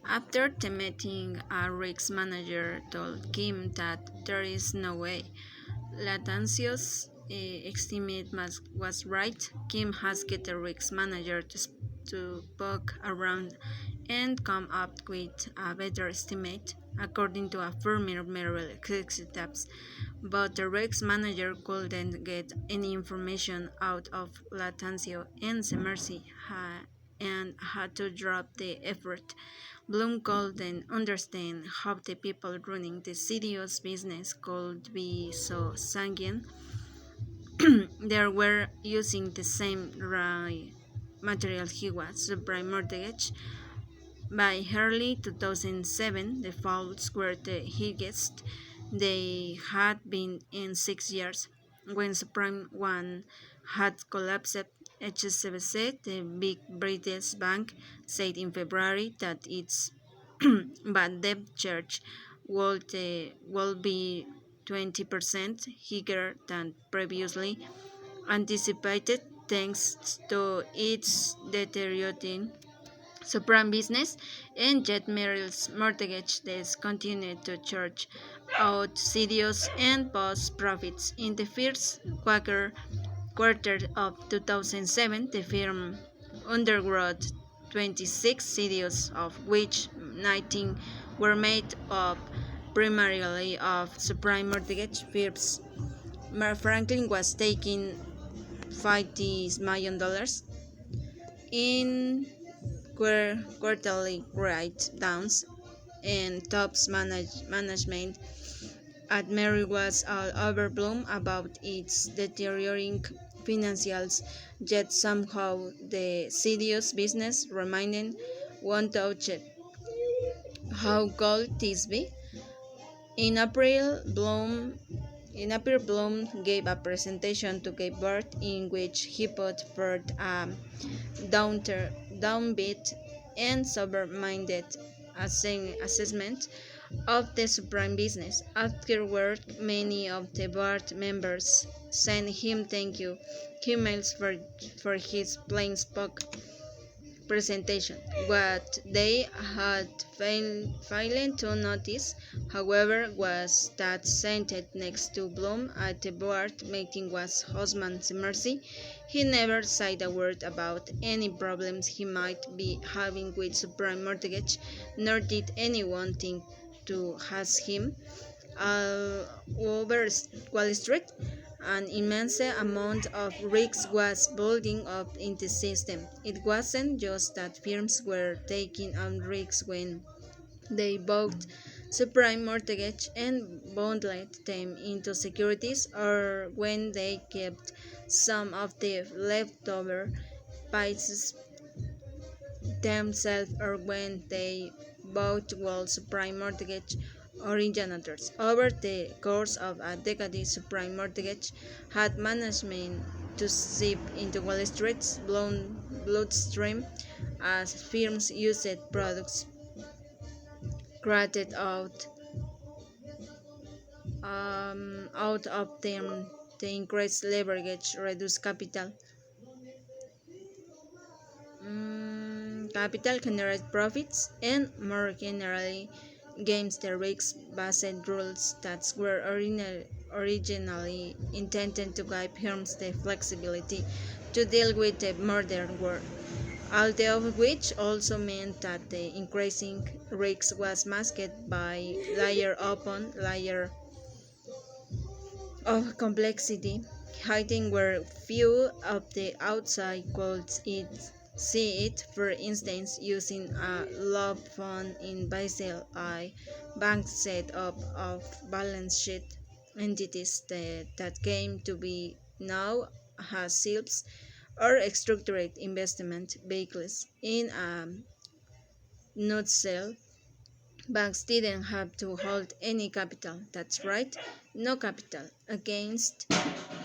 After the meeting, a risk manager told Kim that there is no way. Latancio's estimate was right. Kim has get a risk manager to poke around and come up with a better estimate, according to a former Merrill executives. But the risk manager couldn't get any information out of Latancio and Semercy and had to drop the effort. Bloom couldn't understand how the people running the serious business could be so sanguine. They were using the same raw material he was, subprime mortgage. By early 2007, the faults were the highest they had been in 6 years. When subprime one had collapsed, HSBC, the big British bank, said in February that its bad debt charge would be 20% higher than previously anticipated, thanks to its deteriorating subprime business, and yet Merrill's mortgage desk continued to charge out serious and post profits. In the first quarter of 2007, the firm underwrote 26 serious, of which 19 were made up primarily of subprime mortgage firms. Franklin was taking $50 million in quarterly write-downs, and management at Merrill was all over Bloom about its deteriorating financials, yet somehow the serious business remained untouched. How could this be? In April, Bloom gave a presentation to Cape Verde in which he put forth a downbeat and sober-minded assessment of the subprime business. Afterward, many of the board members sent him thank you emails for his plain-spoken presentation. What they had failed to notice, however, was that seated next to Bloom at the board meeting was Osman Mercy. He never said a word about any problems he might be having with subprime mortgage, nor did anyone think to ask him. Over Wall Street, an immense amount of risk was building up in the system. It wasn't just that firms were taking on risks when they bought subprime mortgage and bundled them into securities, or when they kept some of the leftover pieces themselves, or when they bought Wall subprime mortgage originators. Over the course of a decade, subprime mortgage had management to seep into Wall Street's bloodstream as firms used products created out of them. The increased leverage, reduced capital generate profits, and more generally gains the risk-based rules that were originally intended to give firms the flexibility to deal with the modern world. All of which also meant that the increasing risk was masked by layer upon layer of complexity, hiding where few of the outside could see it. For instance, using a love fund in Basel I bank set up of balance sheet entities that came to be now as SILPs, or structured investment vehicles. In a nutshell, banks didn't have to hold any capital. That's right, no capital against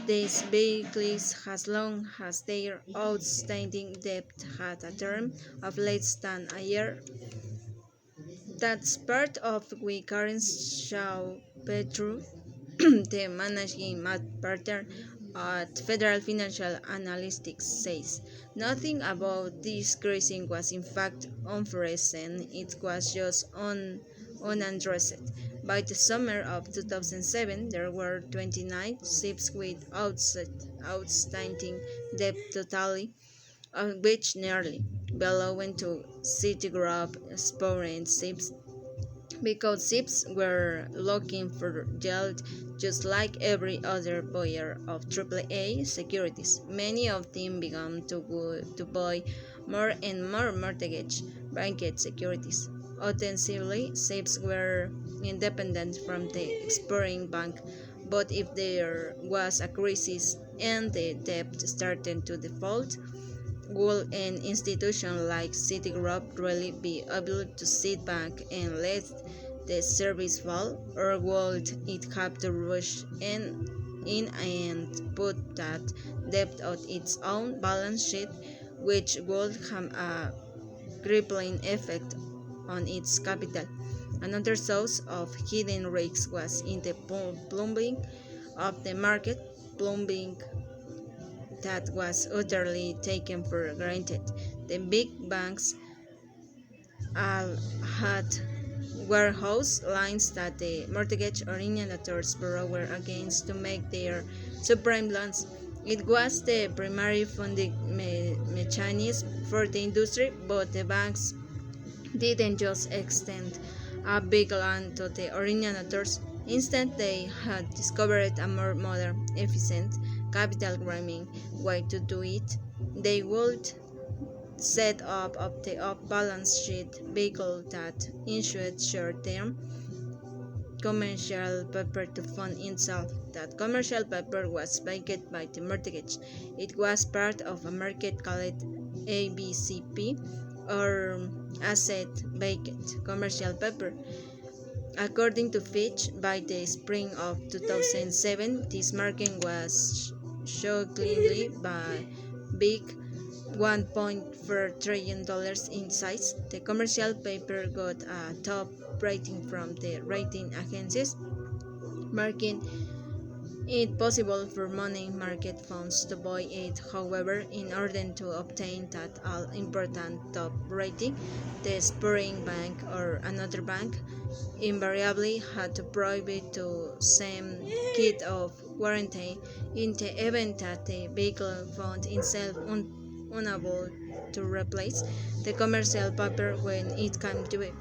these vehicles as long as their outstanding debt had a term of less than a year. That's part of we current Shaw Petru, the managing partner at Federal Financial Analytics says nothing about this crossing was in fact unforeseen, it was just unaddressed. By the summer of 2007, there were 29 ships with outstanding debt totally, of which nearly belonged to Citigroup parent ships because ships were looking for yield just like every other buyer of AAA securities. Many of them began to buy more and more mortgage-backed securities. Ostensibly, ships were independent from the expiring bank, but if there was a crisis and the debt started to default, would an institution like Citigroup really be able to sit back and let the service fall, or would it have to rush in and put that debt on its own balance sheet, which would have a crippling effect on its capital? Another source of hidden risks was in the plumbing of the market, plumbing that was utterly taken for granted. The big banks all had warehouse lines that the mortgage originators borrowed against to make their subprime loans. It was the primary funding mechanism for the industry, but the banks didn't just extend a big loan to the originators. Instead, they had discovered a more modern, efficient, capital grabbing way to do it. They would set up the off-balance sheet vehicle that issued short-term commercial paper to fund itself. That commercial paper was backed by the mortgage. It was part of a market called ABCP, or asset-backed commercial paper. According to Fitch, by the spring of 2007, this market was shockingly big, $1.4 trillion in size. The commercial paper got a top rating from the rating agencies, making it possible for money market funds to buy it. However, in order to obtain that all-important top rating, the spurring bank or another bank invariably had to provide to same kit of warranty in the event that the vehicle found itself unable to replace the commercial paper when it came to it.